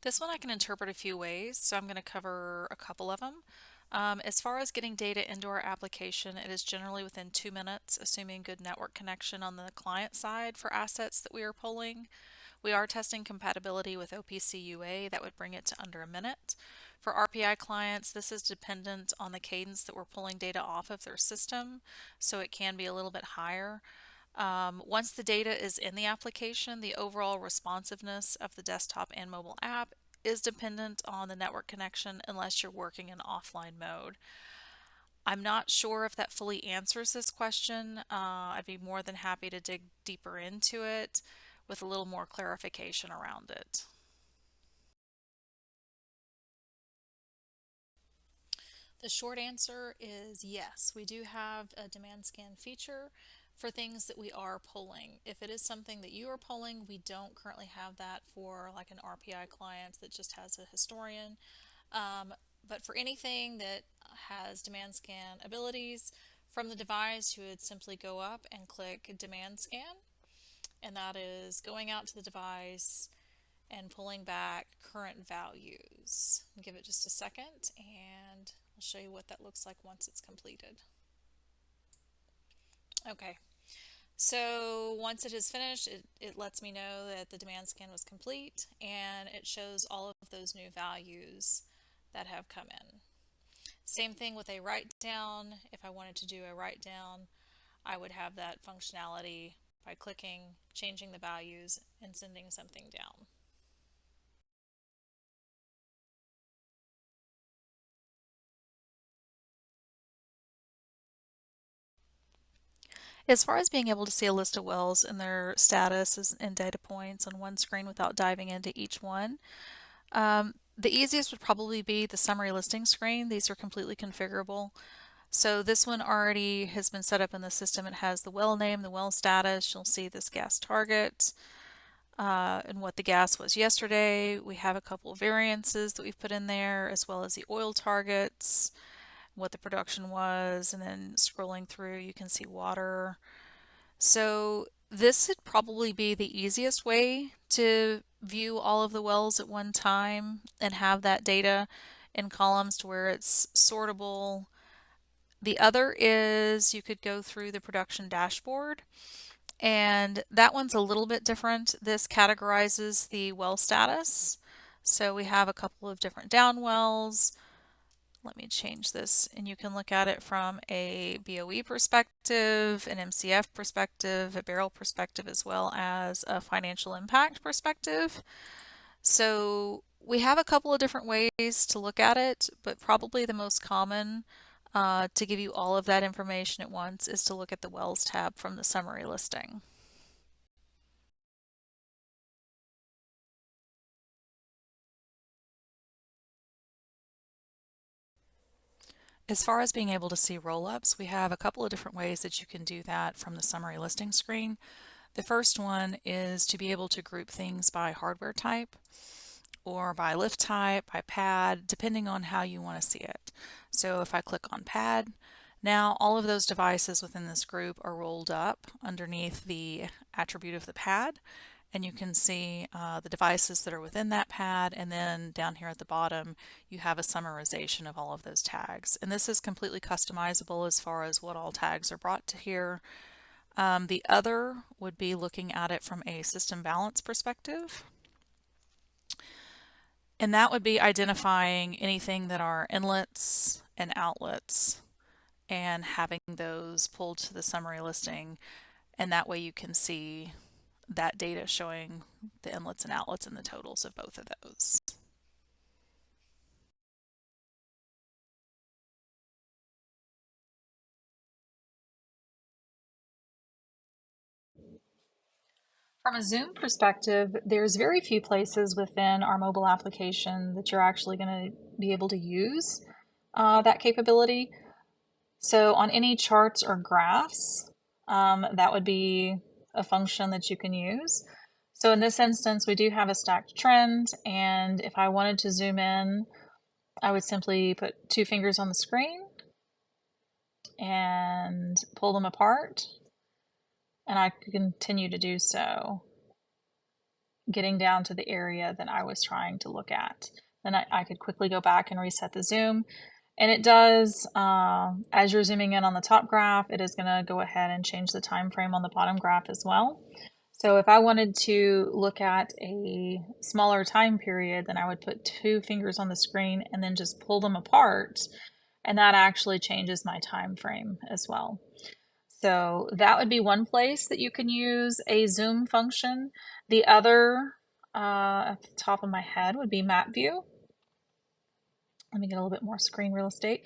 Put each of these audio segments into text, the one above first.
This one I can interpret a few ways, so I'm going to cover a couple of them. As far as getting data into our application, it is generally within 2 minutes, assuming good network connection on the client side for assets that we are pulling. We are testing compatibility with OPC UA, that would bring it to under a minute. For RPI clients, this is dependent on the cadence that we're pulling data off of their system, so it can be a little bit higher. Once the data is in the application, the overall responsiveness of the desktop and mobile app is dependent on the network connection unless you're working in offline mode. I'm not sure if that fully answers this question. I'd be more than happy to dig deeper into it with a little more clarification around it. The short answer is yes, we do have a demand scan feature for things that we are pulling. If it is something that you are pulling, we don't currently have that for like an RPI client that just has a historian. But for anything that has demand scan abilities from the device, you would simply go up and click demand scan, and that is going out to the device and pulling back current values. I'll give it just a second and I'll show you what that looks like once it's completed. Okay, so once it is finished, it lets me know that the demand scan was complete and it shows all of those new values that have come in. Same thing with a write down. If I wanted to do a write down, I would have that functionality by clicking, changing the values, and sending something down. As far as being able to see a list of wells and their status and data points on one screen without diving into each one, the easiest would probably be the summary listing screen. These are completely configurable. So this one already has been set up in the system. It has the well name, the well status. You'll see this gas target and what the gas was yesterday. We have a couple of variances that we've put in there, as well as the oil targets, what the production was, and then scrolling through you can see water. So this would probably be the easiest way to view all of the wells at one time and have that data in columns to where it's sortable. The other is you could go through the production dashboard, and that one's a little bit different. This categorizes the well status. So we have a couple of different down wells. Let me change this, and you can look at it from a BOE perspective, an MCF perspective, a barrel perspective, as well as a financial impact perspective. So we have a couple of different ways to look at it, but probably the most common to give you all of that information at once is to look at the wells tab from the summary listing. As far as being able to see roll-ups, we have a couple of different ways that you can do that from the summary listing screen. The first one is to be able to group things by hardware type or by lift type, by pad, depending on how you want to see it. So if I click on pad, now all of those devices within this group are rolled up underneath the attribute of the pad, and you can see the devices that are within that pad, and then down here at the bottom you have a summarization of all of those tags. And this is completely customizable as far as what all tags are brought to here. The other would be looking at it from a system balance perspective. And that would be identifying anything that are inlets and outlets and having those pulled to the summary listing. And that way you can see that data showing the inlets and outlets and the totals of both of those. From a Zoom perspective, there's very few places within our mobile application that you're actually going to be able to use that capability. So on any charts or graphs, that would be a function that you can use. So in this instance, we do have a stacked trend, and if I wanted to zoom in, I would simply put two fingers on the screen and pull them apart, and I could continue to do so. getting down to the area that I was trying to look at. Then I could quickly go back and reset the zoom. And it does, as you're zooming in on the top graph, it is going to go ahead and change the time frame on the bottom graph as well. So if I wanted to look at a smaller time period, then I would put two fingers on the screen and then just pull them apart, and that actually changes my time frame as well. So that would be one place that you can use a zoom function. The other, at the top of my head, would be map view. Let me get a little bit more screen real estate.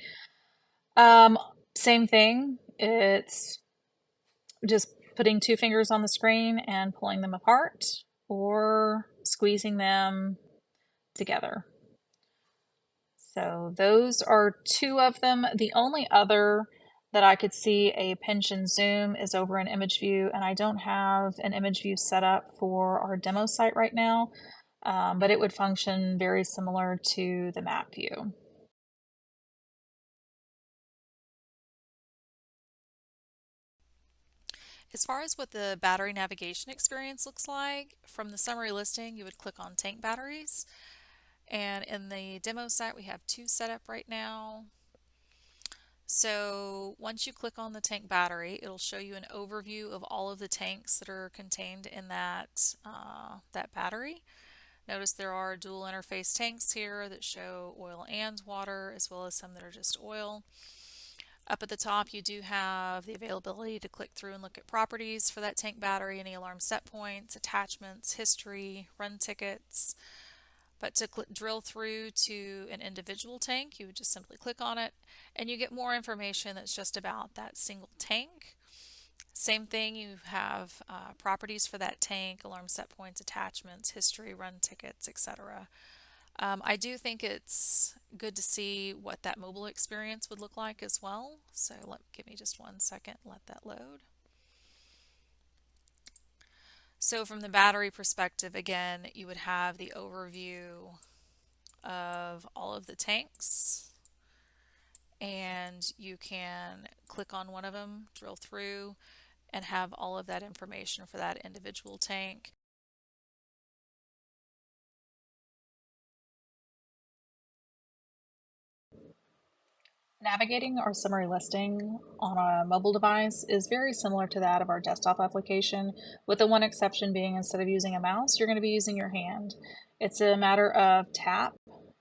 Um, Same thing. It's just putting two fingers on the screen and pulling them apart or squeezing them together. So those are two of them. The only other that I could see a pinch and zoom is over in image view, and I don't have an image view set up for our demo site right now, but it would function very similar to the map view. As far as what the battery navigation experience looks like, from the summary listing, you would click on tank batteries. And in the demo site, we have two set up right now. So once you click on the tank battery, it'll show you an overview of all of the tanks that are contained in that battery. Notice there are dual interface tanks here that show oil and water, as well as some that are just oil. Up at the top, you do have the availability to click through and look at properties for that tank battery, any alarm set points, attachments, history, run tickets. But to drill through to an individual tank, you would just simply click on it and you get more information that's just about that single tank. Same thing, you have properties for that tank, alarm set points, attachments, history, run tickets, etc. I do think it's good to see what that mobile experience would look like as well. So give me just 1 second, let that load. So from the battery perspective, again, you would have the overview of all of the tanks, and you can click on one of them, drill through, and have all of that information for that individual tank. Navigating our summary listing on a mobile device is very similar to that of our desktop application, with the one exception being instead of using a mouse, you're going to be using your hand. It's a matter of tap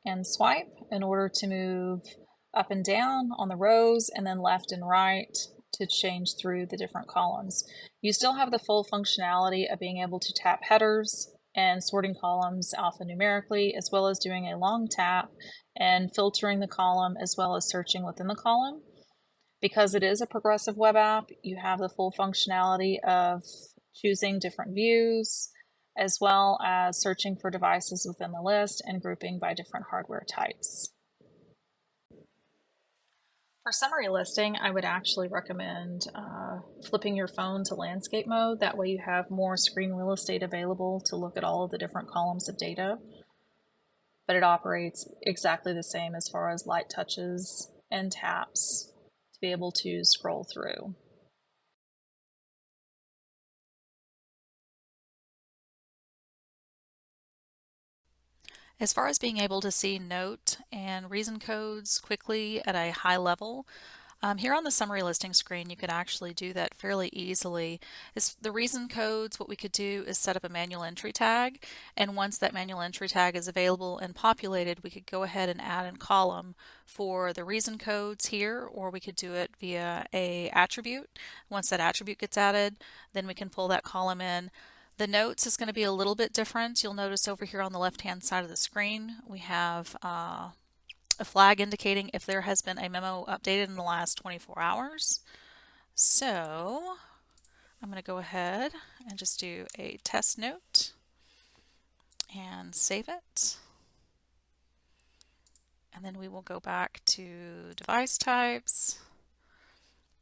and swipe in order to move up and down on the rows and then left and right to change through the different columns. You still have the full functionality of being able to tap headers and sorting columns alphanumerically, as well as doing a long tap and filtering the column as well as searching within the column. Because it is a progressive web app, you have the full functionality of choosing different views, as well as searching for devices within the list and grouping by different hardware types. For summary listing, I would actually recommend flipping your phone to landscape mode. That way you have more screen real estate available to look at all of the different columns of data. But it operates exactly the same as far as light touches and taps to be able to scroll through. As far as being able to see note and reason codes quickly at a high level, here on the summary listing screen, you can actually do that fairly easily. The reason codes, what we could do is set up a manual entry tag, and once that manual entry tag is available and populated, we could go ahead and add a column for the reason codes here, or we could do it via a attribute. Once that attribute gets added, then we can pull that column in. The notes is going to be a little bit different. You'll notice over here on the left-hand side of the screen, we have a flag indicating if there has been a memo updated in the last 24 hours. So I'm going to go ahead and just do a test note and save it. And then we will go back to device types.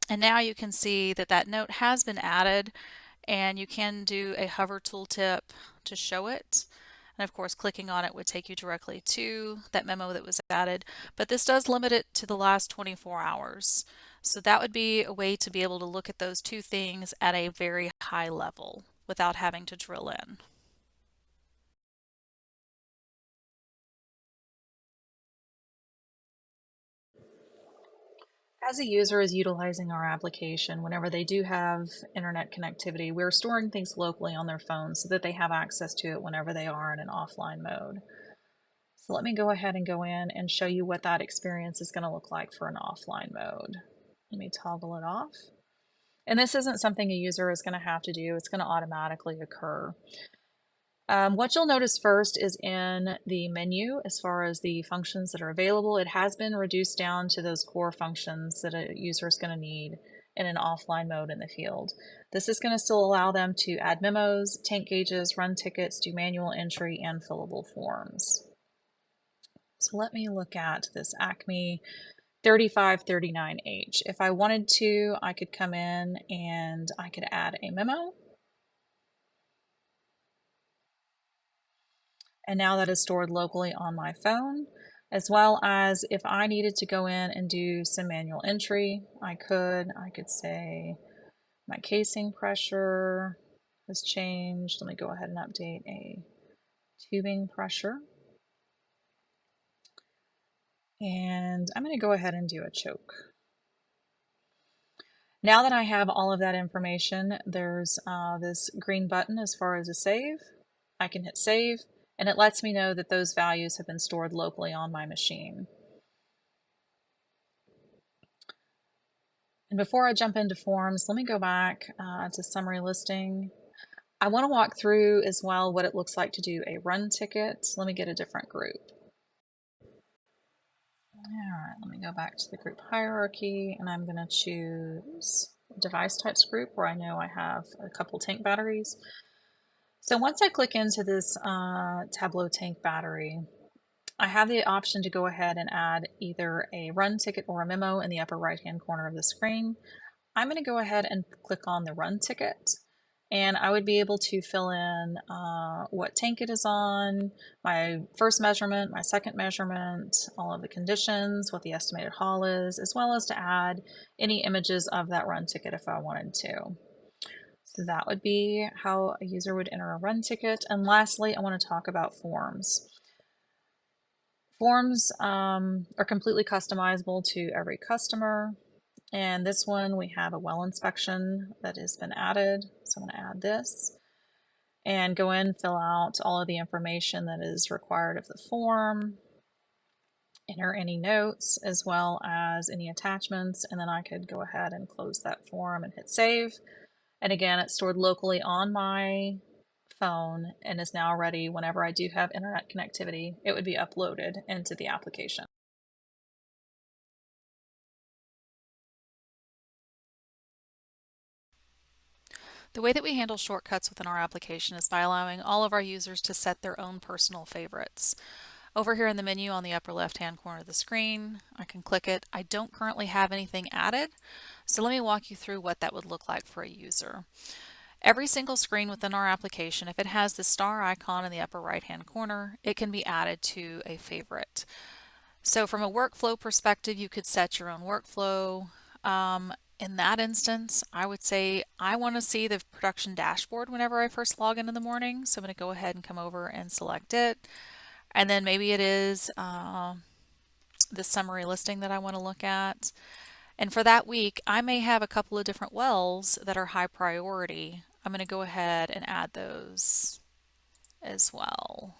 And now you can see that that note has been added, and you can do a hover tooltip to show it. And of course, clicking on it would take you directly to that memo that was added, but this does limit it to the last 24 hours. So that would be a way to be able to look at those two things at a very high level without having to drill in. As a user is utilizing our application, whenever they do have internet connectivity, we're storing things locally on their phone so that they have access to it whenever they are in an offline mode. So let me go ahead and go in and show you what that experience is going to look like for an offline mode. Let me toggle it off. And this isn't something a user is going to have to do, it's going to automatically occur. What you'll notice first is in the menu, as far as the functions that are available, it has been reduced down to those core functions that a user is going to need in an offline mode in the field. This is going to still allow them to add memos, tank gauges, run tickets, do manual entry, and fillable forms. So let me look at this Acme 3539H. If I wanted to, I could come in and I could add a memo. And now that is stored locally on my phone, as well as if I needed to go in and do some manual entry, I could say my casing pressure has changed. Let me go ahead and update a tubing pressure. And I'm going to go ahead and do a choke. Now that I have all of that information, there's this green button as far as a save. I can hit save, and it lets me know that those values have been stored locally on my machine. And before I jump into forms, let me go back to summary listing. I want to walk through as well what it looks like to do a run ticket. Let me get a different group. All right, let me go back to the group hierarchy, and I'm going to choose device types group where I know I have a couple tank batteries. So once I click into this Tableau tank battery, I have the option to go ahead and add either a run ticket or a memo in the upper right hand corner of the screen. I'm going to go ahead and click on the run ticket, and I would be able to fill in what tank it is on, my first measurement, my second measurement, all of the conditions, what the estimated haul is, as well as to add any images of that run ticket if I wanted to. So that would be how a user would enter a run ticket. And lastly, I want to talk about forms. Forms are completely customizable to every customer. And this one, we have a well inspection that has been added. So I'm going to add this and go in, fill out all of the information that is required of the form, enter any notes as well as any attachments, and then I could go ahead and close that form and hit save. And again, it's stored locally on my phone and is now ready whenever I do have internet connectivity. It would be uploaded into the application. The way that we handle shortcuts within our application is by allowing all of our users to set their own personal favorites. Over here in the menu on the upper left hand corner of the screen, I can click it. I don't currently have anything added, so let me walk you through what that would look like for a user. Every single screen within our application, if it has the star icon in the upper right hand corner, it can be added to a favorite. So from a workflow perspective, you could set your own workflow. In that instance, I would say I want to see the production dashboard whenever I first log in the morning. So I'm going to go ahead and come over and select it. And then maybe it is the summary listing that I want to look at. And for that week, I may have a couple of different wells that are high priority. I'm going to go ahead and add those as well.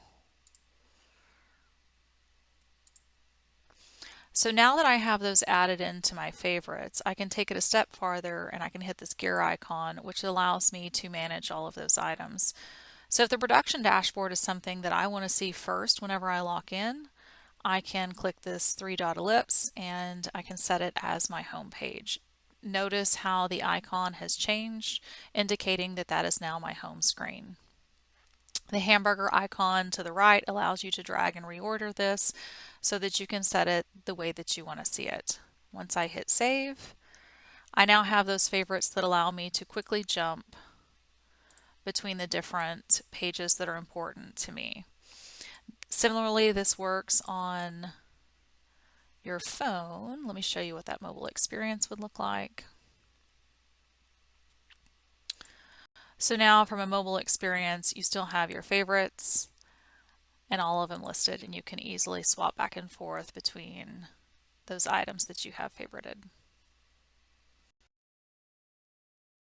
So now that I have those added into my favorites, I can take it a step farther and I can hit this gear icon, which allows me to manage all of those items. So if the production dashboard is something that I want to see first whenever I log in, I can click this three-dot ellipse and I can set it as my home page. Notice how the icon has changed, indicating that that is now my home screen. The hamburger icon to the right allows you to drag and reorder this so that you can set it the way that you want to see it. Once I hit save, I now have those favorites that allow me to quickly jump between the different pages that are important to me. Similarly, this works on your phone. Let me show you what that mobile experience would look like. So now from a mobile experience, you still have your favorites and all of them listed, and you can easily swap back and forth between those items that you have favorited.